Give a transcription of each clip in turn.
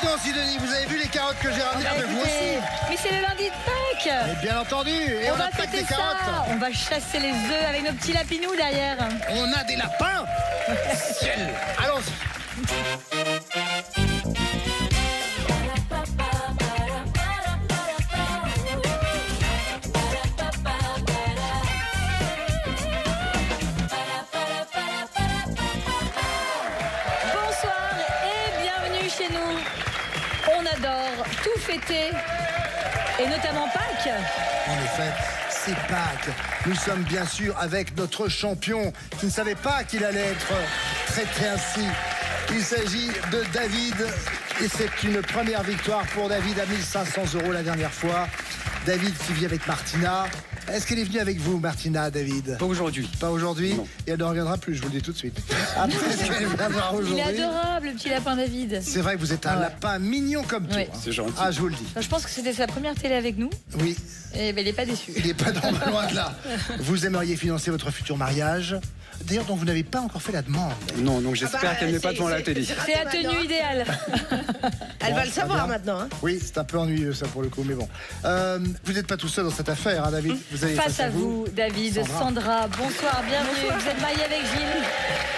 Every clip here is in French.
Dites-donc, Sidonie, vous avez vu les carottes que j'ai ramenées? Écoutez, Vous aussi. mais c'est le lundi de Pâques. Mais bien entendu. Et on va a pas que des fêter carottes. ça. On va chasser les œufs avec nos petits lapinous derrière. On a des lapins. Ciel. Allons-y. Bonsoir et bienvenue chez nous. On adore tout fêter et notamment Pâques. En effet, c'est Pâques. Nous sommes bien sûr avec notre champion qui ne savait pas qu'il allait être traité ainsi. Il s'agit de David et c'est une première victoire pour David à 1500 € la dernière fois. David qui vit avec Martina. Est-ce qu'elle est venue avec vous, Martina, David? Pas aujourd'hui. Pas aujourd'hui? Non. Et elle ne reviendra plus, je vous le dis tout de suite. Après, est-ce qu'elle viendra Il aujourd'hui? est adorable, le petit lapin David. C'est vrai que vous êtes un lapin mignon comme tout. Oui. Hein. C'est gentil. Ah, je vous le dis. Je pense que c'était sa première télé avec nous. Oui, Et ben, il n'est pas déçu. il n'est pas dans loin de là. Vous aimeriez financer votre futur mariage, d'ailleurs dont vous n'avez pas encore fait la demande. Non, donc j'espère qu'elle n'est pas devant la télé. C'est la tenue idéale. Elle va le très savoir bien. maintenant. Hein. Oui, c'est un peu ennuyeux ça pour le coup, mais bon. Vous n'êtes pas tout seul dans cette affaire, hein, David. Vous avez Face à vous, David, Sandra, bonsoir, bienvenue. Vous êtes mariés avec Gilles.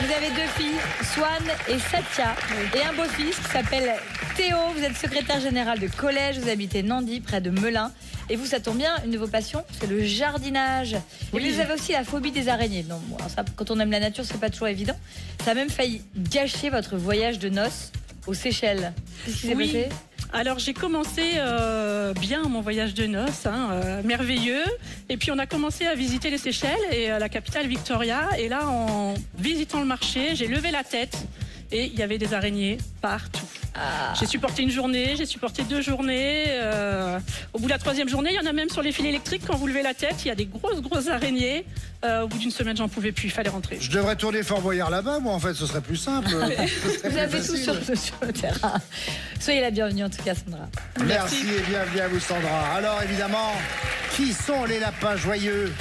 Vous avez deux filles, Swan et Satya, et un beau-fils qui s'appelle Théo. Vous êtes secrétaire général de collège, vous habitez Nandy, près de Melun. Et vous, ça tombe bien, une de vos passions, c'est le jardinage. Et vous avez aussi la phobie des araignées. Non, bon, alors ça, quand on aime la nature, c'est pas toujours évident. Ça a même failli gâcher votre voyage de noces aux Seychelles. Qu'est-ce qui s'est passé ? Alors j'ai commencé bien mon voyage de noces, merveilleux. Et puis on a commencé à visiter les Seychelles et la capitale Victoria. Et là, en visitant le marché, j'ai levé la tête et il y avait des araignées partout. J'ai supporté une journée, j'ai supporté 2 journées. Au bout de la 3e journée, il y en a même sur les fils électriques. Quand vous levez la tête, il y a des grosses araignées. Au bout d'une semaine, j'en pouvais plus, il fallait rentrer. Je devrais tourner Fort Boyard là-bas, moi en fait, ce serait plus simple. Vous avez tout sur le terrain. Soyez la bienvenue en tout cas, Sandra. Merci et bienvenue à vous, Sandra. Alors évidemment, qui sont les lapins joyeux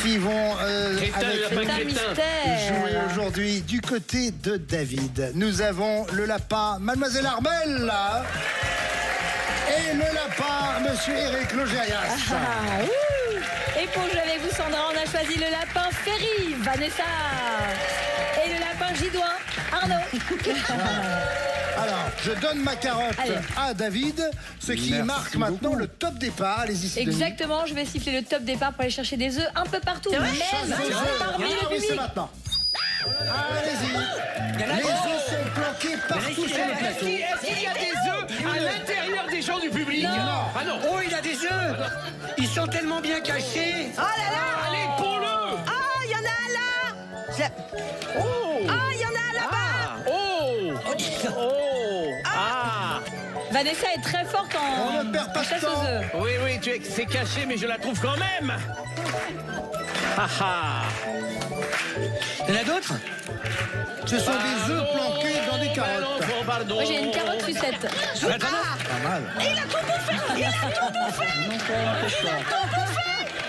qui vont avec C'est un mystère. jouer aujourd'hui du côté de David? Nous avons le lapin Mademoiselle Arbel là, et le lapin Monsieur Eric Logérias. Ah, ouh. Et pour jouer avec vous, Sandra, on a choisi le lapin Ferry, Vanessa. Et le lapin Gidouin, Arnaud. Alors, je donne ma carotte Allez. à David, ce qui Merci marque maintenant beaucoup. le top départ. Allez-y, Sidonie. Exactement, je vais siffler le top départ pour aller chercher des œufs un peu partout, même Chasse aux œufs. parmi Ah le oui, c'est public. maintenant. Allez-y. Les œufs sont planqués partout sur le plateau. Est-ce qu'il y a des œufs à l'intérieur des gens du public? Non. Ah non. Oh, il a des œufs. Ils sont tellement bien cachés. Oh là là. Allez, pour le. Ah, il y en a un là. Oh. Ah, il y en a un là-bas. Oh. Oh. Ah. Vanessa est très forte On en ne perd pas de chasse temps. aux œufs. Oui, c'est caché, mais je la trouve quand même. Ah ah. Il y en a d'autres? Ce sont des œufs planqués dans des carottes. Pardon. Moi j'ai une carotte sucette. Pas mal. Il a tout bouffé. Il a tout bouffé.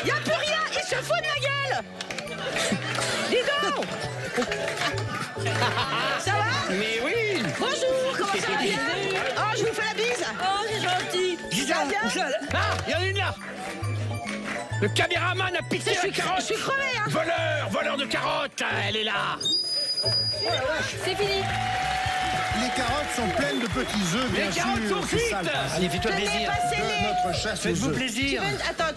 Il n'y a plus rien. Il se fout de ma gueule. Dis donc. Ça va? Mais oui. Bonjour. Comment ça va bien? Oh, je vous fais la bise. Oh, c'est gentil. Ça va bien? Ah, il y en a une là. Le caméraman a piqué la carotte. Je suis crevé, hein. Voleur de carottes. Elle est là. C'est fini. Les carottes sont pleines de petits œufs, bien Les sûr. carottes sont c'est cuites. ça, le principe Allez, fais-toi Je n'ai plaisir. pas scellé. de notre chasse aux Faites-vous œufs. Tu plaisir. veux... Attends,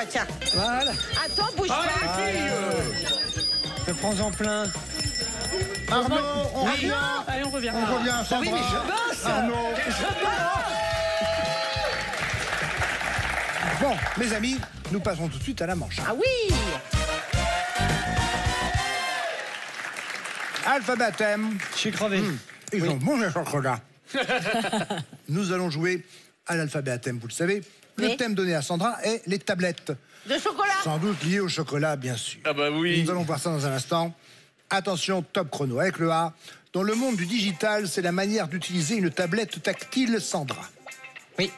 tiens. Voilà. Attends, bouge Ah, pas. les filles. Je prends en plein. Arnaud, on revient. Allez, on revient. On revient, Sandra. oui, mais je bosse. Arnaud. Bon, mes amis, nous passons tout de suite à la manche. Ah oui. Alphabet à thème. Je suis crevé. Ils ont mangé le chocolat. Nous allons jouer à l'alphabet à thème, vous le savez. Le Oui. thème donné à Sandra est les tablettes. De chocolat. Sans doute lié au chocolat, bien sûr. Ah bah oui. Nous allons voir ça dans un instant. Attention, top chrono avec le A. Dans le monde du digital, c'est la manière d'utiliser une tablette tactile, Sandra. Oui.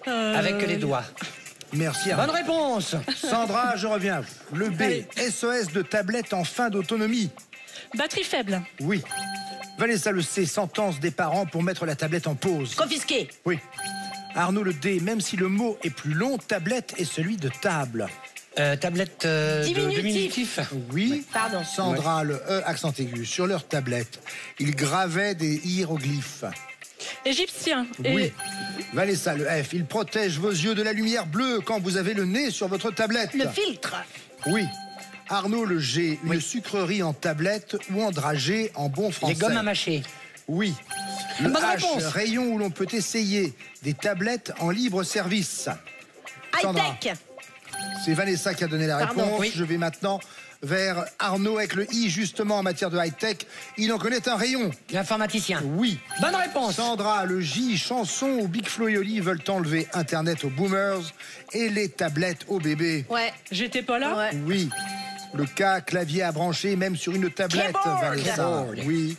Avec les doigts. Merci. Bonne Arnaud. réponse. Sandra, je reviens à vous. Le B, Allez. SOS de tablette en fin d'autonomie. Batterie faible. Oui. Vanessa le C, sentence des parents pour mettre la tablette en pause. Confisqué. Oui. Arnaud le D, même si le mot est plus long, tablette est celui de table. Tablette Diminutif. Oui. Pardon. Sandra le E, accent aigu. Sur leur tablette, ils gravaient des hiéroglyphes. Égyptien. Oui. Vanessa le F, il protège vos yeux de la lumière bleue quand vous avez le nez sur votre tablette. Le filtre. Oui. Arnaud le G, une sucrerie en tablette ou en dragée en bon français. Les gommes à mâcher. Oui. Le Bonne H, réponse. rayon où l'on peut essayer des tablettes en libre service. Sandra. High-tech. C'est Vanessa qui a donné la Pardon, réponse. oui. Je vais maintenant vers Arnaud avec le I, justement en matière de high-tech. Il en connaît un rayon. L'informaticien. Oui. Bonne réponse. Sandra, le J, chanson où Big Flo et Oli veulent enlever Internet aux boomers et les tablettes aux bébés. Ouais. J'étais pas là. Ouais. Oui. Le K, clavier à brancher, même sur une tablette, Keyboard. Vanessa. Keyboard. Oui.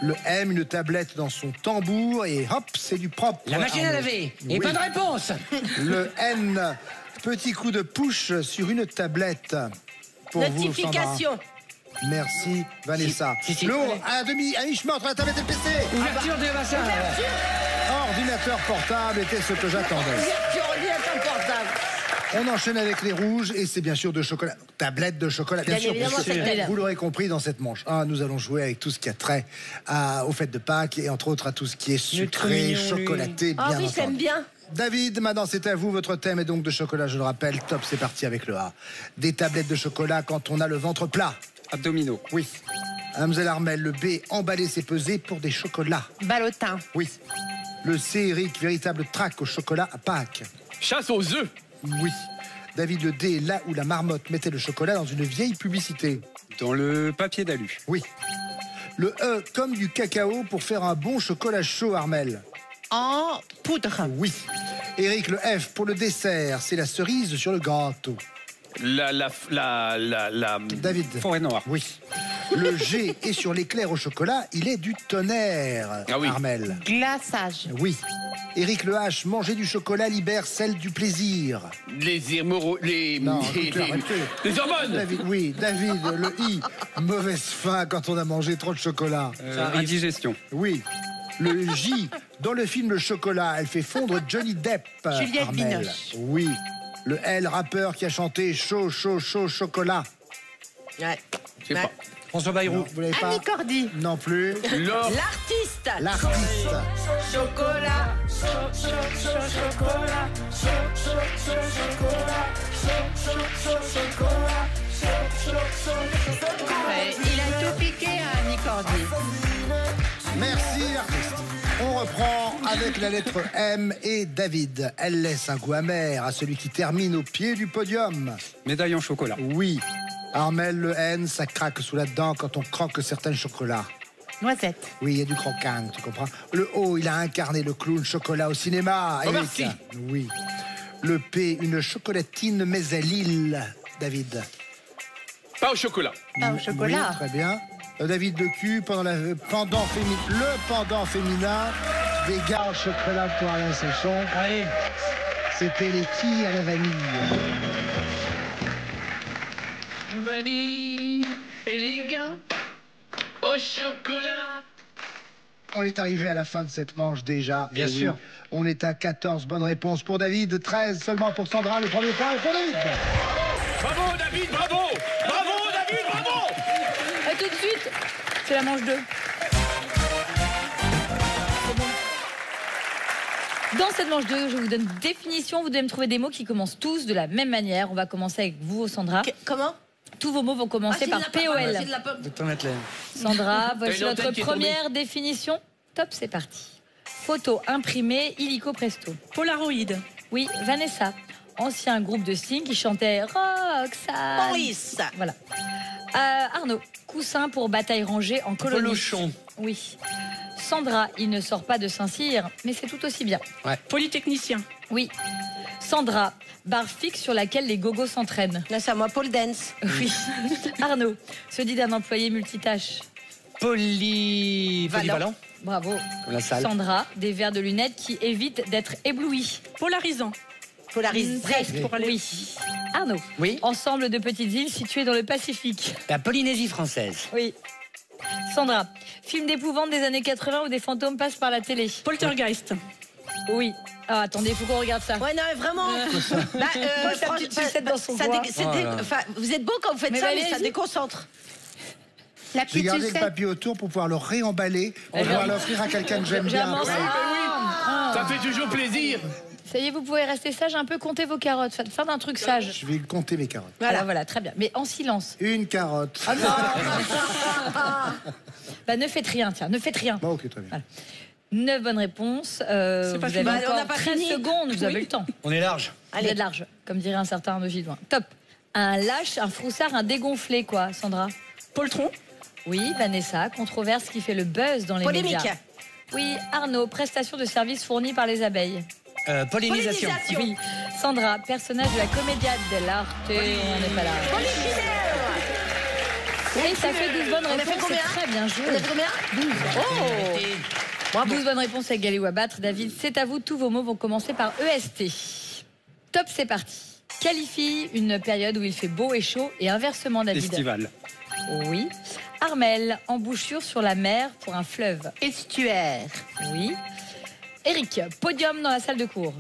Le M, une tablette dans son tambour et hop, c'est du propre. La machine à Arnaud. laver. Et Oui. bonne réponse. Le N, petit coup de push sur une tablette. Pour vous, Sandra. Notification. Merci, Vanessa. Si. Le O, à mi-chemin entre la tablette et le PC. Ouverture de bassin. Ordinateur portable était ce que j'attendais. Tu ordinateur portable. On enchaîne avec les rouges et c'est bien sûr de chocolat. Tablette de chocolat, bien, Bien sûr. évidemment, puisque c'est tablette. vous l'aurez compris dans cette manche. Nous allons jouer avec tout ce qui a trait aux fêtes de Pâques et entre autres à tout ce qui est sucré, mignon, lui. chocolaté, bien Ah oui, entendu. j'aime bien. David, maintenant c'est à vous. Votre thème est donc de chocolat, je le rappelle. Top, c'est parti avec le A. Des tablettes de chocolat quand on a le ventre plat. Abdominaux. Oui. Mademoiselle Armel, le B, emballer, c'est peser pour des chocolats. Ballotin. Oui. Le C, Eric, véritable trac au chocolat à Pâques. Chasse aux œufs. Oui. David, le D, là où la marmotte mettait le chocolat dans une vieille publicité. Dans le papier d'alu. Oui. Le E, comme du cacao pour faire un bon chocolat chaud, Armel. En poudre. Oui. Eric, le F, pour le dessert, c'est la cerise sur le gâteau. La David. Forêt noire. Oui. Le G est sur l'éclair au chocolat, il est du tonnerre, Ah oui. Armel. Glaçage. Oui. Eric, le H, manger du chocolat libère celle du plaisir. les hormones. Non, écoutez, arrêtez. Les hormones. David, oui. David, le I, mauvaise faim quand on a mangé trop de chocolat. Indigestion. Oui. Le J, dans le film Le Chocolat, elle fait fondre Johnny Depp. Juliette Armel. Binoche. Oui. Le L, rappeur qui a chanté Chaud, chaud, chaud, chocolat. Ouais. Je sais pas. François Non, Bayrou. vous l'avez pas Annie Cordy. Non plus. L'or. L'artiste. L'artiste. Chocolat. Il a tout piqué à Annie Cordy. Merci, artiste. On reprend avec la lettre M et David. Elle laisse un goût amer à celui qui termine au pied du podium. Médaille en chocolat. Oui. Armel, le N, ça craque sous la dent quand on croque certains chocolats. Noisette. Oui, il y a du croquant, tu comprends. Le O, il a incarné le clown chocolat au cinéma. Oh, Eric. merci. Oui. Le P, une chocolatine mais à Lille. David. Pas au chocolat. Pas au chocolat. Oui, très bien. David de Q, le pendant féminin des gars au chocolat pour Alain Souchon. Allez. C'était les quilles à la vanille. Vanille et les gars au chocolat. On est arrivé à la fin de cette manche déjà. Bien Et oui, sûr. on est à 14 bonnes réponses pour David, 13 seulement pour Sandra. Le premier point est pour David. Bravo David, bravo. Bravo David, bravo. Et tout de suite, c'est la manche 2. Dans cette manche 2, je vous donne une définition. Vous devez me trouver des mots qui commencent tous de la même manière. On va commencer avec vous, Sandra. Comment? Tous vos mots vont commencer par POL. De ton athlète. Sandra, voici T'as une votre antenne qui est première définition. Top, c'est parti. Photo imprimée, illico presto. Polaroid. Oui, Vanessa. Ancien groupe de sting qui chantait Roxane. Police. Voilà. Arnaud. Coussin pour bataille rangée en colonie. Polochon. Oui. Sandra, il ne sort pas de Saint-Cyr, mais c'est tout aussi bien. Polytechnicien. Oui. Sandra, barre fixe sur laquelle les gogos s'entraînent. Là, c'est à moi, Paul Dance. Oui. Arnaud, se dit d'un employé multitâche. Polyvalent. Bravo. Comme la salle. Sandra, des verres de lunettes qui évitent d'être éblouis. Polarisant. Polarisé. Presque pour aller. Oui. Arnaud, Oui. ensemble de petites îles situées dans le Pacifique. La Polynésie française. Oui. Sandra, Film d'épouvante des années 80 où des fantômes passent par la télé. Poltergeist. Oui. Ah, attendez, il faut qu'on regarde ça. Ouais, non, mais vraiment. Bah, sa petite sucette dans son ça doigt. vous êtes beau quand vous faites Mais ça, bah, mais ça allez-y. déconcentre. La J'ai petite gardé le sucette. papier autour pour pouvoir le réemballer, pour pouvoir l'offrir à quelqu'un que j'aime bien. J'avance. Ça fait toujours plaisir. Ça y est, vous pouvez rester sage, un peu compter vos carottes. Faites un truc sage. Je vais compter mes carottes. Voilà, très bien. Mais en silence. Une carotte. Ah non. Bah, ne faites rien, tiens, ne faites rien. Bon, ok, très bien. Voilà. 9 bonnes réponses. pas Vous avez fini. encore On n'a pas 13 fini. secondes, vous avez le temps. On est large. Allez, de large, comme dirait un certain Arnaud Gidouin. Top. Un lâche, un froussard, un dégonflé, quoi, Sandra? Poltron. Oui, Vanessa, controverse qui fait le buzz dans les Polémique. médias. Oui, Arnaud, prestation de services fournie par les abeilles. Pollinisation. Oui, Sandra, personnage de la Commedia dell'arte. On n'est pas là. Et ça fait 12 bonnes On a fait réponses, combien? c'est très bien joué. On a fait combien? 12. 12 bonnes réponses avec Galilou à battre. David, c'est à vous. Tous vos mots vont commencer par EST. Top, c'est parti. Qualifie une période où il fait beau et chaud et inversement, David. Estival. Oui. Armel, embouchure sur la mer pour un fleuve. Estuaire. Oui. Eric, podium dans la salle de cours.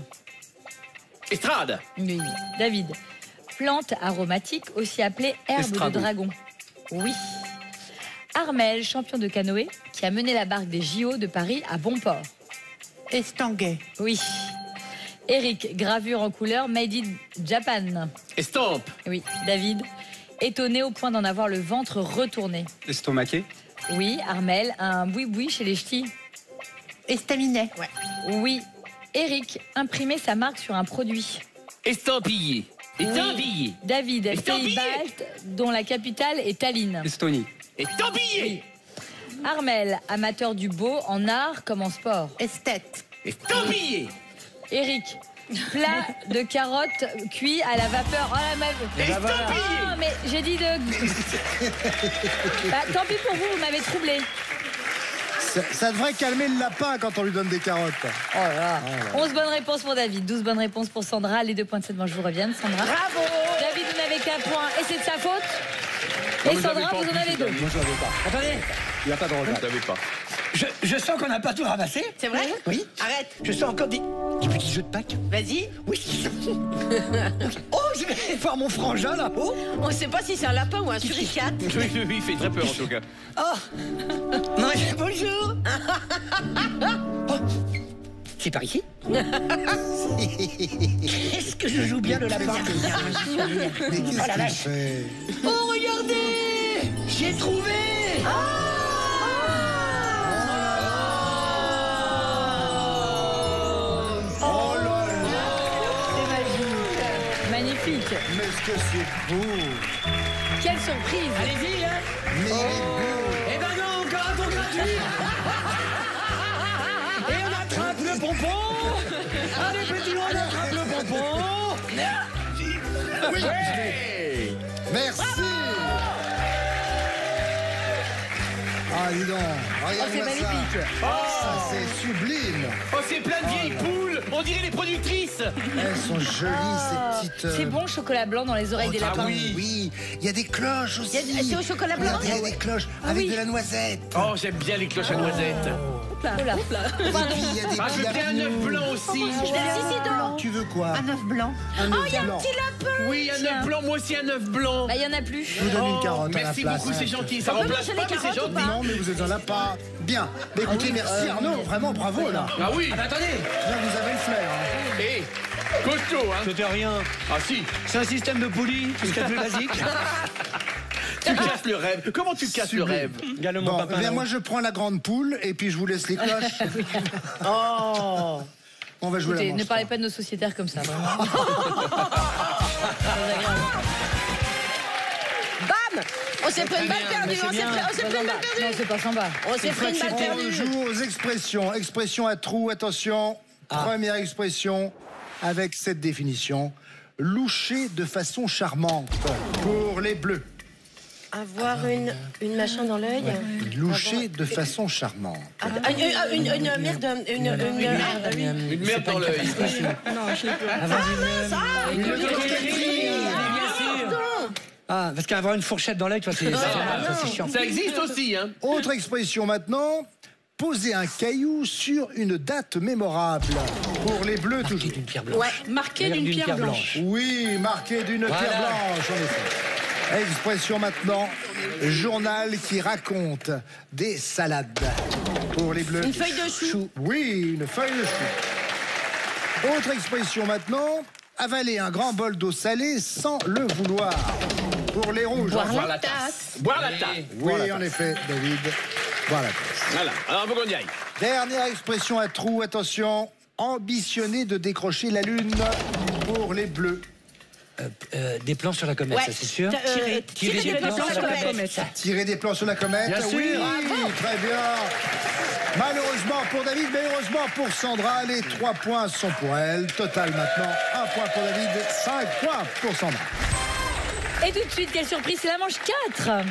Estrade. Oui. David, plante aromatique aussi appelée herbe Estragon. de dragon. Oui. Armel, champion de canoë, qui a mené la barque des JO de Paris à bon port. Estanguet. Oui. Eric, gravure en couleur made in Japan. Estampe. Oui. David, étonné au point d'en avoir le ventre retourné. Estomaqué. Oui. Armel, un boui-boui chez les ch'tis. Estaminet. Ouais. Oui. Eric, imprimer sa marque sur un produit. Estampillé. Estampillé. David, Estampillé. pays-baltes, dont la capitale est Tallinn. Estonie. Estampillé. Armel, amateur du beau en art comme en sport. Esthète. Estampillé. Eric, plat de carottes cuit à la vapeur. Oh la meuf. Estampillé. Ah, mais j'ai dit de. Bah, tant pis pour vous, vous m'avez troublé. Ça devrait calmer le lapin quand on lui donne des carottes. Oh là là. 11 bonnes réponses pour David, 12 bonnes réponses pour Sandra. Les 2 points de cette manche vous reviennent, Sandra. Bravo. David, vous n'avez qu'un point et c'est de sa faute. Non, Et mais Sandra, j'avais pas vous en en avez plus, 2. Moi, je l'avais pas. Attendez, Il n'y a pas de regret. Je savais pas. je sens qu'on n'a pas tout ramassé. C'est vrai? Oui. Arrête. Je sens encore des petits jeux de Pâques. Vas-y. Oui. Oh, je vais voir mon frangin là-haut. On sait pas si c'est un lapin ou un suricate. Oui, il fait très peur en tout cas. Oh, bonjour. Oh, c'est par ici. Est-ce que je joue bien le lapin? Mais qu'est-ce qu'il fait? Oh, regardez, j'ai trouvé. Oh là là! C'est magique. Magnifique. Mais est-ce que c'est beau! Quelle surprise. Allez-y, hein. Mais il est beau! Eh ben non, encore un tour gratuit. Et on attrape le pompon. Allez, petit, on attrape le pompon. Merci! Ah, dis donc, Oh, c'est regarde-moi ça! magnifique. Ça, c'est sublime! Oh, c'est plein de vieilles poules. On dirait les productrices. Elles sont jolies, ces petites... C'est bon, chocolat blanc dans les oreilles des lapins. Oui, il y a des cloches aussi! C'est au chocolat blanc? Il y a des cloches avec de la noisette! Oh, j'aime bien les cloches à noisettes. Oh là. Et puis, il y a des Ah, je veux bien un œuf blanc aussi. Tu veux quoi? Un œuf blanc. Un œuf blanc. Oui, un œuf blanc. Moi aussi, un œuf blanc. Bah, il y en a plus. Je vous donne une carotte à la Merci place. beaucoup, c'est gentil. Ça remplace pas, mais c'est gentil. Non, mais vous êtes un lapin. Bien. Mais écoutez, merci Arnaud. Vraiment, bravo, là. Ah oui. Ah bah attendez, Là, vous avez le flair. Hein. Eh, costaud, hein. c'était rien. Ah si, C'est un système de poulie, tout ce qu'il y a de plus basique. tu casses le rêve. Comment tu casses le rêve? Gale mon Bon, papa. eh bien, là-haut. moi, je prends la grande poule et puis je vous laisse les cloches. Oh. On va jouer Écoutez, la manche. ne parlez pas de nos sociétaires comme ça, vraiment. Bam. On s'est pris une balle perdue. On s'est pris une balle Non, perdue. c'est pas sympa. On s'est pris une balle On perdue. joue aux expressions. Expression à trous, attention. Première expression avec cette définition. Loucher de façon charmante pour les bleus. Avoir une machin dans l'œil. Loucher de façon charmante. Une merde. Une merde. Une merde dans l'œil. Avoir une coquetterie. Bien sûr. Ah, parce qu'avoir une fourchette dans l'œil, toi, c'est chiant. Ça existe aussi, hein. Autre expression maintenant. Poser un caillou sur une date mémorable. Pour les Bleus, toujours. D'une pierre blanche. Ouais, marqué d'une pierre blanche. Oui, marqué d'une pierre blanche, en effet. Expression maintenant. Journal qui raconte des salades. Pour les Bleus. Une feuille de chou. Oui, une feuille de chou. Autre expression maintenant. Avaler un grand bol d'eau salée sans le vouloir. Pour les Rouges. Boire la tasse. Boire la tasse. Oui, en effet, David. Voilà. Voilà. Alors, faut qu'on y aille. Dernière expression à trous, attention. Ambitionner de décrocher la lune pour les Bleus. Des plans sur la comète, ça c'est sûr. Tirer des plans sur la comète. Tirer des plans sur la comète. Bien sûr. Oui, très bien. Malheureusement pour David, mais heureusement pour Sandra, les 3 points sont pour elle. Total maintenant, 1 point pour David, 5 points pour Sandra. Et tout de suite, quelle surprise, c'est la manche 4.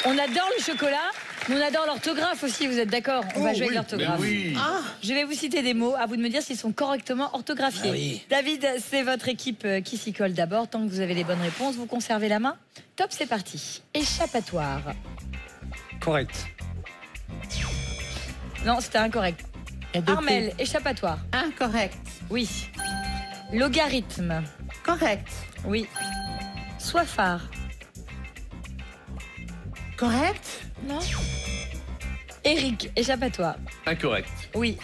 On adore le chocolat, mais on adore l'orthographe aussi, vous êtes d'accord? On va jouer avec l'orthographe. Oui. Je vais vous citer des mots, à vous de me dire s'ils sont correctement orthographiés. Oui. David, c'est votre équipe qui s'y colle d'abord. Tant que vous avez les bonnes réponses, vous conservez la main. Top, c'est parti. Échappatoire. Correct. Non, c'était incorrect. Armel, échappatoire. Incorrect. Oui. Logarithme. Correct. Oui. Soifard. Correct. Non. Eric, échappatoire. Incorrect. Oui.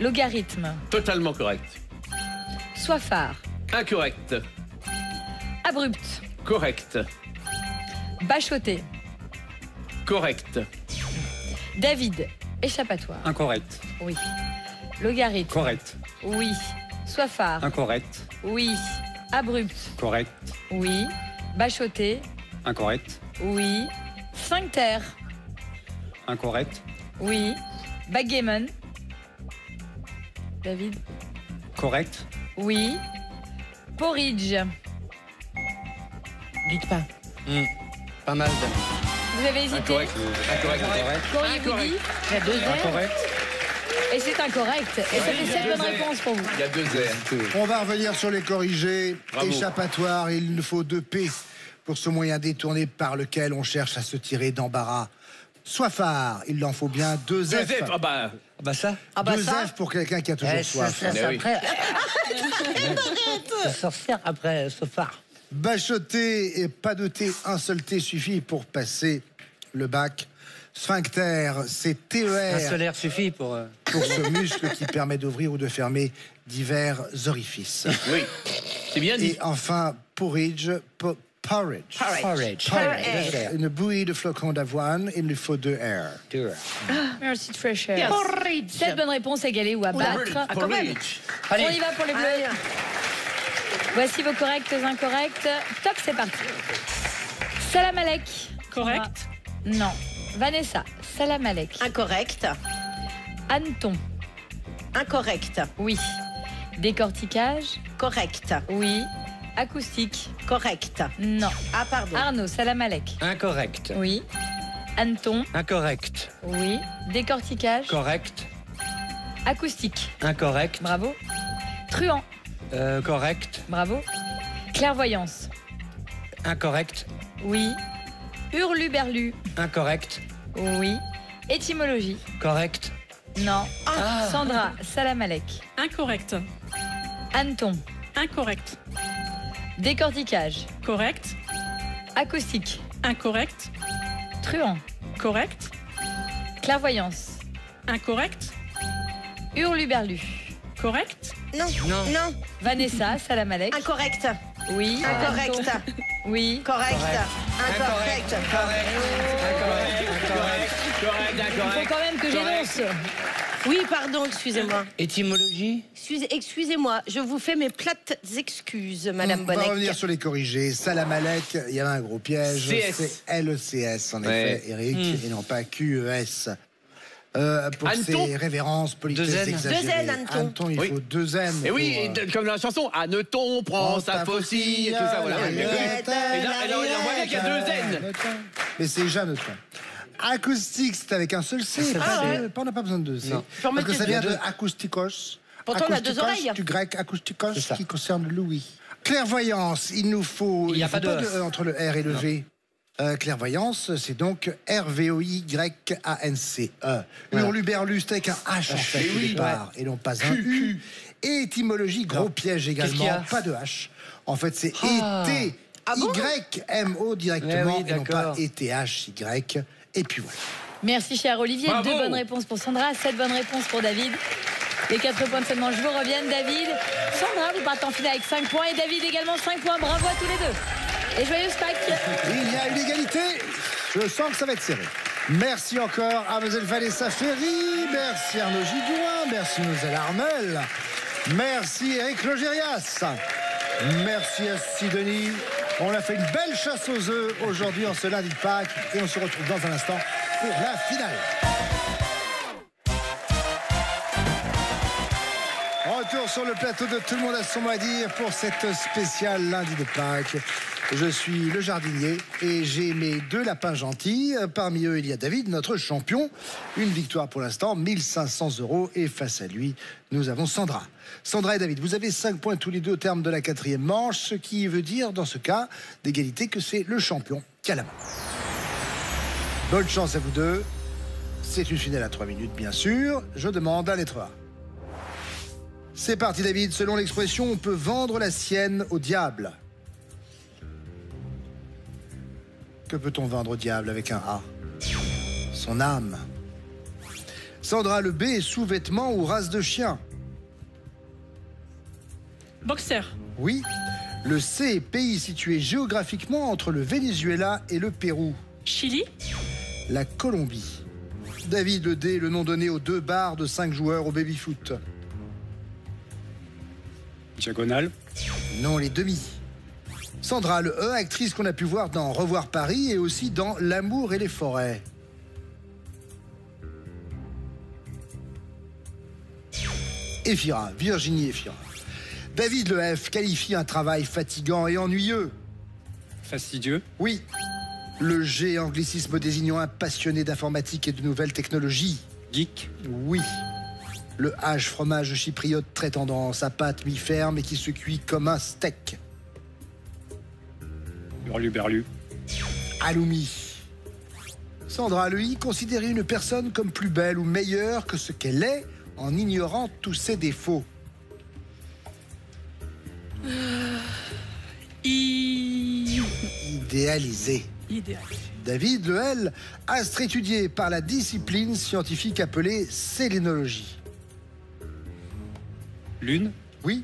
Logarithme. Totalement correct. Soifard. Incorrect. Abrupt. Correct. Bachoté. Correct. David, échappatoire. Incorrect. Oui. Logarithme. Correct. Oui. Soifard. Incorrect. Oui. Abrupt. Correct. Oui. Bachoté. Incorrect. Oui. Sphincter. Incorrect. Oui. Backgammon. David. Correct. Oui. Porridge. Dites pas. Pas mal. Vous avez hésité. Incorrect. Incorrect. Corinne vous dit. Il y a 2 heures. Incorrect. Et c'est incorrect. Et ça fait 7 bonnes réponses pour vous. Il y a 2 airs. On va revenir sur les corrigés. Bravo. Échappatoire, il nous faut 2 P pour ce moyen détourné par lequel on cherche à se tirer d'embarras. Soifard, il en faut bien 2 F. 2 F. Ah bah. Bah ça. 2 F pour quelqu'un qui a toujours soif. Mais oui. Sortir après Sophar. Bachoté et pas de T, un seul T suffit pour passer le bac. Sphincter, c'est Un TER solaire suffit pour. pour ce muscle qui permet d'ouvrir ou de fermer divers orifices. Oui. C'est bien dit. Et enfin, porridge. Porridge. Porridge. Une bouillie de flocons d'avoine, il lui faut 2 R. Merci de fresh air. Porridge. 7 bonnes réponses égalées ou à battre. Ah, quand même. On y va pour les bleus. Voici vos corrects, incorrects. Top, c'est parti. Salam Alek. Correct. Non. Vanessa. Salam Alek. Incorrect. Anton. Incorrect. Oui. Décortiquage. Correct. Oui. Acoustique. Correct. Non. Ah, pardon. Arnaud. Salam Alek. Incorrect. Oui. Anton. Incorrect. Oui. Décortiquage. Correct. Acoustique. Incorrect. Bravo. Truand. Correct. Bravo. Clairvoyance. Incorrect. Oui. Hurluberlu. Incorrect. Oui. Étymologie. Correct. Non. Sandra. Salam Alek. Incorrect. Anton. Incorrect. Décortiquage. Correct. Acoustique. Incorrect. Truand. Correct. Clairvoyance. Incorrect. Hurluberlu. Correct. Non. Non. Non. Vanessa. Salam Alek. Incorrect. Oui. Incorrect. Anton. Oui. Correct. Incorrect. Correct. Il faut quand même que j'énonce. Oui, pardon, excusez-moi. Étymologie. Excusez-moi, je vous fais mes plates excuses, Madame On va revenir Bonnec. sur les corrigés. Salam Alek, il y avait un gros piège. CS. C'est LECS, en Ouais. effet, Eric, et non pas QES. Pour Anton. ses révérences politiques 2 N. exagérées. 2 N, Anton. Il Oui. faut 2 N. Et oui, pour, et comme dans la chanson, Anneton prend sa faucille et tout ça, voilà. Et là, on voit bien qu'il y a 2 N. Mais c'est Jeanneton. Acoustique, c'est avec un seul C. On n'a pas besoin de 2 C. Non. Parce que ça vient de deux. acoustikos. Pourtant, on a 2 Acoustikos, oreilles. du grec acoustikos, C'est ça. qui concerne Louis. Clairvoyance, il nous faut... Il n'y a pas de E entre le R et le V. Clairvoyance, c'est donc R-V-O-Y-A-N-C-E. Hurluberlus avec un H en fait au départ, et non pas un U. Et étymologie, gros piège également, pas de H. En fait, c'est E-T-Y-M-O directement, et non pas E-T-H-Y. Et puis voilà. Merci, cher Olivier. Bravo. 2 bonnes réponses pour Sandra, 7 bonnes réponses pour David. Les 4 points de cette manche vous reviennent, David. Sandra, vous partez en finale avec 5 points et David également 5 points. Bravo à tous les deux. Et joyeuse Pâques. Il y a une égalité. Je sens que ça va être serré. Merci encore à Mlle Vanessa Ferry. Merci Arnaud Gidouin. Merci Mlle Armel. Merci Eric Logérias. Merci à Sidonie. On a fait une belle chasse aux œufs aujourd'hui en ce lundi de Pâques. Et on se retrouve dans un instant pour la finale. Retour sur le plateau de Tout le monde a son mot à dire pour cette spéciale lundi de Pâques. Je suis le jardinier et j'ai mes 2 lapins gentils. Parmi eux, il y a David, notre champion. Une victoire pour l'instant, 1500 €. Et face à lui, nous avons Sandra. Sandra et David, vous avez 5 points tous les deux au terme de la 4e manche, ce qui veut dire, dans ce cas d'égalité, que c'est le champion qui a la main. Bonne chance à vous deux. C'est une finale à 3 minutes, bien sûr. Je demande la lettre A. C'est parti, David. Selon l'expression, on peut vendre la sienne au diable. Que peut-on vendre au diable avec un A? Son âme. Sandra, le B est sous-vêtement ou race de chien? Boxer. Oui. Le C est pays situé géographiquement entre le Venezuela et le Pérou. Chili. La Colombie. David, le D est le nom donné aux 2 barres de 5 joueurs au baby-foot. Diagonale. Non, les demi. Sandra, le E, actrice qu'on a pu voir dans Revoir Paris et aussi dans L'amour et les forêts. Efira, Virginie Efira. David, le F, qualifie un travail fatigant et ennuyeux. Fastidieux. Oui. Le G, anglicisme désignant un passionné d'informatique et de nouvelles technologies. Geek. Oui. Le H, fromage chypriote très tendance, à pâte mi-ferme et qui se cuit comme un steak. Hurluberlu. Aloumi. Sandra, le I, considérer une personne comme plus belle ou meilleure que ce qu'elle est en ignorant tous ses défauts. Idéalisé. Idéal. David, le L, astre étudié par la discipline scientifique appelée sélénologie. Lune. Oui.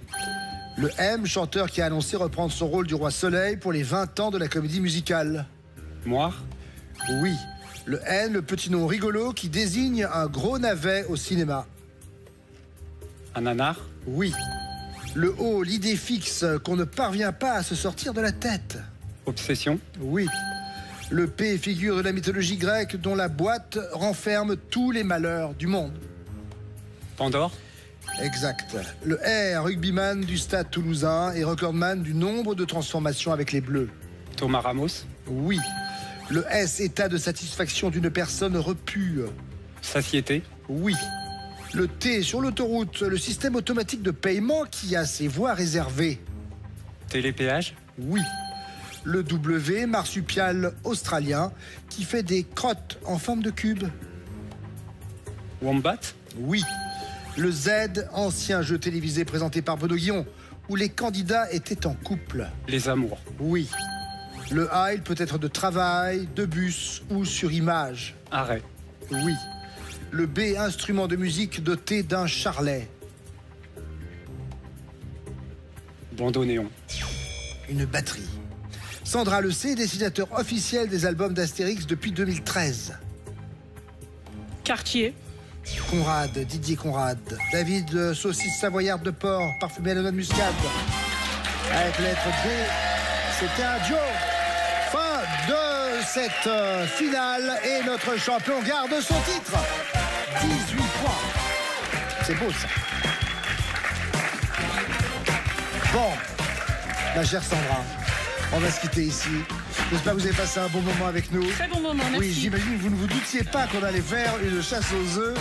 Le M, chanteur qui a annoncé reprendre son rôle du roi Soleil pour les 20 ans de la comédie musicale. Moire. Oui. Le N, le petit nom rigolo qui désigne un gros navet au cinéma. Un nanar. Oui. Le O, l'idée fixe qu'on ne parvient pas à se sortir de la tête. Obsession. Oui. Le P, figure de la mythologie grecque dont la boîte renferme tous les malheurs du monde. Pandore. Exact. Le R, rugbyman du Stade Toulousain et recordman du nombre de transformations avec les Bleus. Thomas Ramos. Oui. Le S, état de satisfaction d'une personne repue. Satiété. Oui. Le T, sur l'autoroute, le système automatique de paiement qui a ses voies réservées. Télépéage. Oui. Le W, marsupial australien qui fait des crottes en forme de cube. Wombat. Oui. Le Z, ancien jeu télévisé présenté par Bono Guillon, où les candidats étaient en couple. Les amours. Oui. Le A, il peut être de travail, de bus ou sur image. Arrêt. Oui. Le B, instrument de musique doté d'un charlet. Bandoneon. Une batterie. Sandra, le C, dessinateur officiel des albums d'Astérix depuis 2013. Quartier. Conrad, Didier Conrad. David, saucisse savoyarde de porc, parfumée à la noix de muscade. Avec lettre D, c'était un duo. Fin de cette finale et notre champion garde son titre. 18 points. C'est beau ça. Bon, ma chère Sandra, on va se quitter ici. J'espère que vous avez passé un bon moment avec nous. Très bon moment, merci. Oui, j'imagine que vous ne vous doutiez pas qu'on allait faire une chasse aux œufs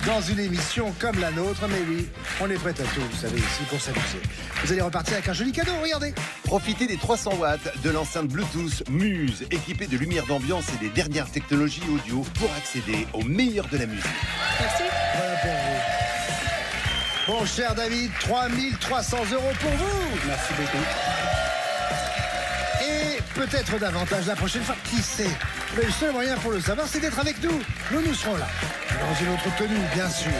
dans une émission comme la nôtre. Mais oui, on est prêt à tout, vous savez, ici, pour s'amuser. Vous allez repartir avec un joli cadeau, regardez. Profitez des 300 watts de l'enceinte Bluetooth Muse, équipée de lumière d'ambiance et des dernières technologies audio pour accéder au meilleur de la musique. Merci. Voilà pour vous. Bon, cher David, 3 300 € pour vous. Merci beaucoup. Et peut-être davantage la prochaine fois, qui sait. Mais le seul moyen pour le savoir, c'est d'être avec nous. Nous serons là, dans une autre tenue, bien sûr.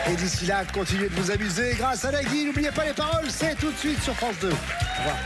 Et d'ici là, continuez de vous amuser grâce à Nagui. N'oubliez pas les paroles, c'est tout de suite sur France 2. Au revoir.